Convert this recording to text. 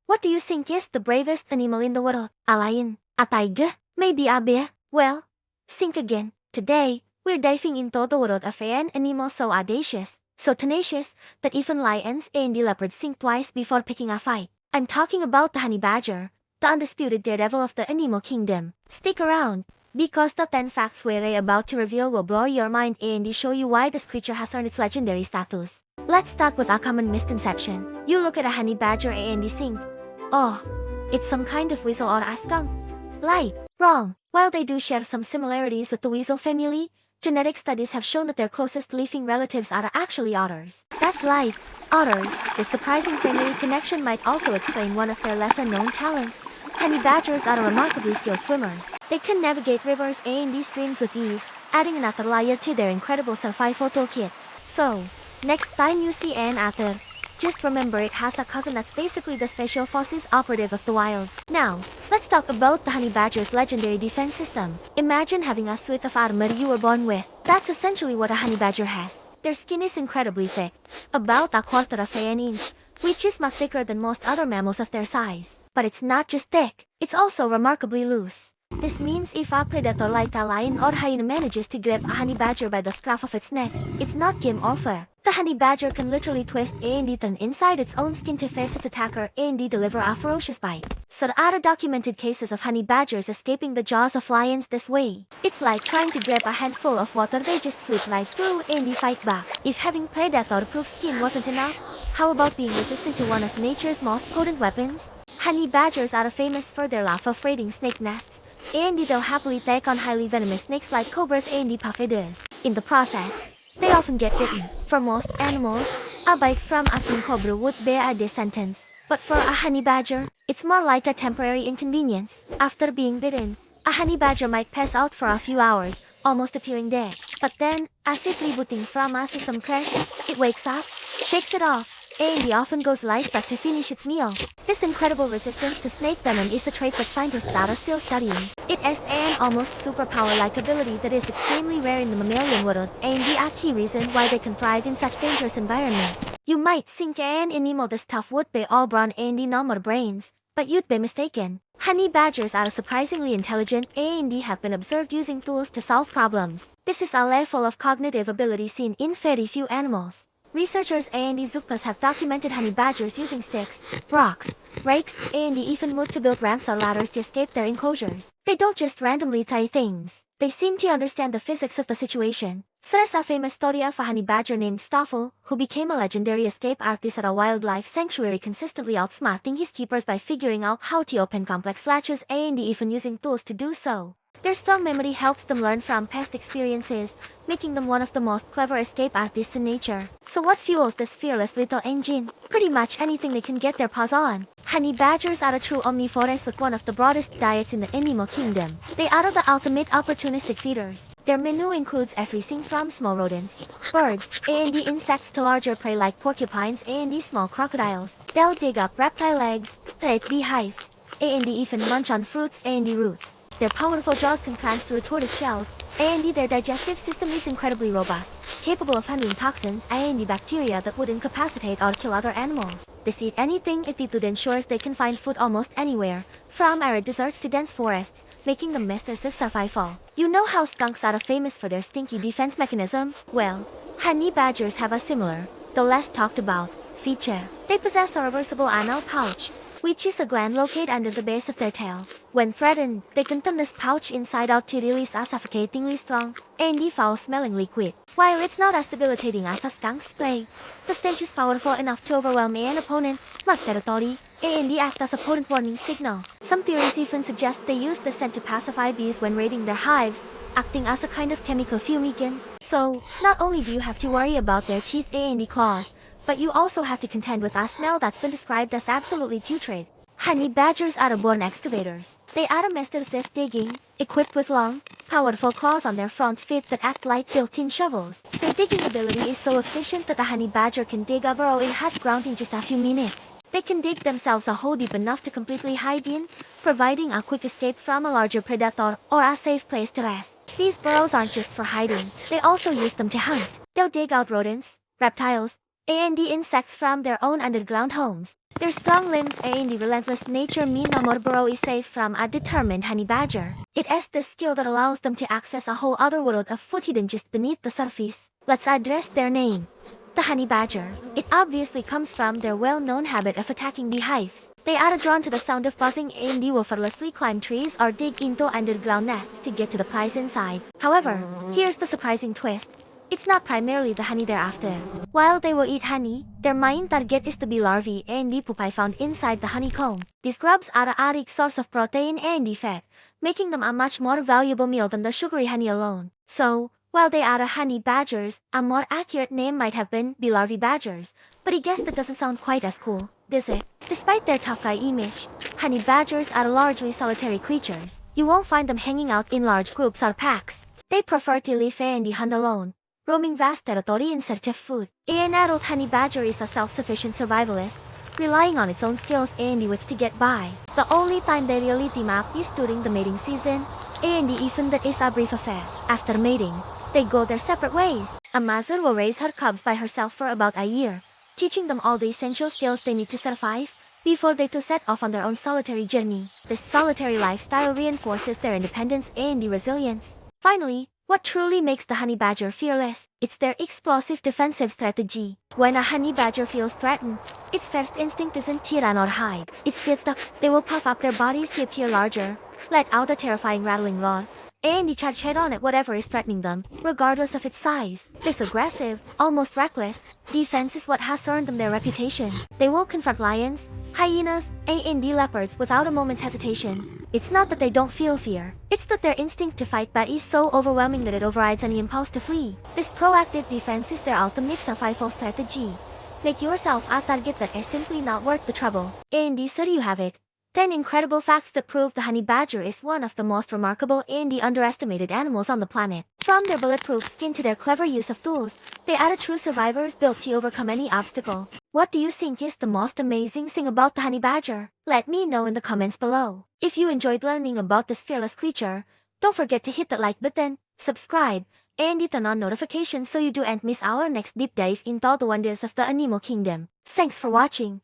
What do you think is the bravest animal in the world? A lion? A tiger? Maybe a bear? Well, think again. Today, we're diving into the world of an animal so audacious, so tenacious, that even lions and the leopards think twice before picking a fight. I'm talking about the honey badger, the undisputed daredevil of the animal kingdom. Stick around, because the 10 facts we're about to reveal will blow your mind and show you why this creature has earned its legendary status. Let's start with a common misconception. You look at a honey badger and think, oh, it's some kind of weasel or a skunk. Right, wrong. While they do share some similarities with the weasel family, genetic studies have shown that their closest living relatives are actually otters. That's right, otters. This surprising family connection might also explain one of their lesser-known talents. Honey badgers are remarkably skilled swimmers. They can navigate rivers and streams with ease, adding another layer to their incredible survival toolkit. So, next time you see an otter, just remember it has a cousin that's basically the special forces operative of the wild. Now, let's talk about the honey badger's legendary defense system. Imagine having a suit of armor you were born with. That's essentially what a honey badger has. Their skin is incredibly thick, about a quarter of an inch, which is much thicker than most other mammals of their size. But it's not just thick, it's also remarkably loose. This means if a predator like a lion or hyena manages to grab a honey badger by the scruff of its neck, it's not game over. The honey badger can literally twist and turn inside its own skin to face its attacker and deliver a ferocious bite. So there are documented cases of honey badgers escaping the jaws of lions this way. It's like trying to grab a handful of water they just slip right through and fight back. If having predator-proof skin wasn't enough, how about being resistant to one of nature's most potent weapons? Honey badgers are famous for their love of raiding snake nests, and they'll happily take on highly venomous snakes like cobras and puffiders. In the process, they often get bitten. For most animals, a bite from a king cobra would be a death sentence. But for a honey badger, it's more like a temporary inconvenience. After being bitten, a honey badger might pass out for a few hours, almost appearing dead. But then, as if rebooting from a system crash, it wakes up, shakes it off, and often goes right back to finish its meal. This incredible resistance to snake venom is a trait that scientists are still studying. It is an almost superpower-like ability that is extremely rare in the mammalian world, and a key reason why they can thrive in such dangerous environments. You might think an animal this tough would be all brawn and no more brains, but you'd be mistaken. Honey badgers are surprisingly intelligent and have been observed using tools to solve problems. This is a level of cognitive ability seen in very few animals. Researchers and zookeepers have documented honey badgers using sticks, rocks, rakes, and even wood to build ramps or ladders to escape their enclosures. They don't just randomly tie things. They seem to understand the physics of the situation. There's a famous story of a honey badger named Stoffel, who became a legendary escape artist at a wildlife sanctuary, consistently outsmarting his keepers by figuring out how to open complex latches and even using tools to do so. Their strong memory helps them learn from past experiences, making them one of the most clever escape artists in nature. So what fuels this fearless little engine? Pretty much anything they can get their paws on. Honey badgers are a true omnivores with one of the broadest diets in the animal kingdom. They are the ultimate opportunistic feeders. Their menu includes everything from small rodents, birds, and insects to larger prey like porcupines and small crocodiles. They'll dig up reptile eggs, raid beehives, and even munch on fruits and roots. Their powerful jaws can climb through tortoise shells, and their digestive system is incredibly robust, capable of handling toxins and bacteria that would incapacitate or kill other animals. They eat anything. Attitude ensures they can find food almost anywhere, from arid deserts to dense forests, making them massive survival. You know how skunks are famous for their stinky defense mechanism? Well, honey badgers have a similar, though less talked about, feature. They possess a reversible anal pouch, which is a gland located under the base of their tail. When threatened, they can turn this pouch inside out to release a suffocatingly strong and foul-smelling liquid. While it's not as debilitating as a skunk's spray, the stench is powerful enough to overwhelm an opponent, mark territory, and act as a potent warning signal. Some theories even suggest they use the scent to pacify bees when raiding their hives, acting as a kind of chemical fumigant. So, not only do you have to worry about their teeth and claws, but you also have to contend with a smell that's been described as absolutely putrid. Honey badgers are born excavators. They are masters of digging, equipped with long, powerful claws on their front feet that act like built-in shovels. Their digging ability is so efficient that a honey badger can dig a burrow in hot ground in just a few minutes. They can dig themselves a hole deep enough to completely hide in, providing a quick escape from a larger predator or a safe place to rest. These burrows aren't just for hiding, they also use them to hunt. They'll dig out rodents, reptiles, and insects from their own underground homes. Their strong limbs and relentless nature mean no more burrow is safe from a determined honey badger. It is this skill that allows them to access a whole other world of food hidden just beneath the surface. Let's address their name. The honey badger. It obviously comes from their well-known habit of attacking beehives. They are drawn to the sound of buzzing and will effortlessly climb trees or dig into underground nests to get to the prize inside. However, here's the surprising twist. It's not primarily the honey they're after. While they will eat honey, their main target is the bee larvae and the pupae found inside the honeycomb. These grubs are a rich source of protein and fat, making them a much more valuable meal than the sugary honey alone. So, while they are honey badgers, a more accurate name might have been bee larvae badgers, but I guess that doesn't sound quite as cool, does it? Despite their tough guy image, honey badgers are largely solitary creatures. You won't find them hanging out in large groups or packs. They prefer to live and hunt alone, roaming vast territory in search of food. An adult honey badger is a self-sufficient survivalist, relying on its own skills and wits to get by. The only time they really team up is during the mating season, and even that is a brief affair. After mating, they go their separate ways. A mother will raise her cubs by herself for about a year, teaching them all the essential skills they need to survive before they too set off on their own solitary journey. This solitary lifestyle reinforces their independence and resilience. Finally, what truly makes the honey badger fearless? It's their explosive defensive strategy. When a honey badger feels threatened, its first instinct isn't to run or hide. It's to duck. They will puff up their bodies to appear larger, let out a terrifying rattling roar, and charge head-on at whatever is threatening them, regardless of its size. This aggressive, almost reckless, defense is what has earned them their reputation. They will confront lions, hyenas, and leopards without a moment's hesitation. It's not that they don't feel fear, it's that their instinct to fight back is so overwhelming that it overrides any impulse to flee. This proactive defense is their ultimate survival strategy. Make yourself a target that is simply not worth the trouble. And so you have it. 10 incredible facts that prove the honey badger is one of the most remarkable and underestimated animals on the planet. From their bulletproof skin to their clever use of tools, they are true survivors built to overcome any obstacle. What do you think is the most amazing thing about the honey badger? Let me know in the comments below. If you enjoyed learning about this fearless creature, don't forget to hit that like button, subscribe, and turn on notifications so you don't miss our next deep dive into the wonders of the animal kingdom. Thanks for watching.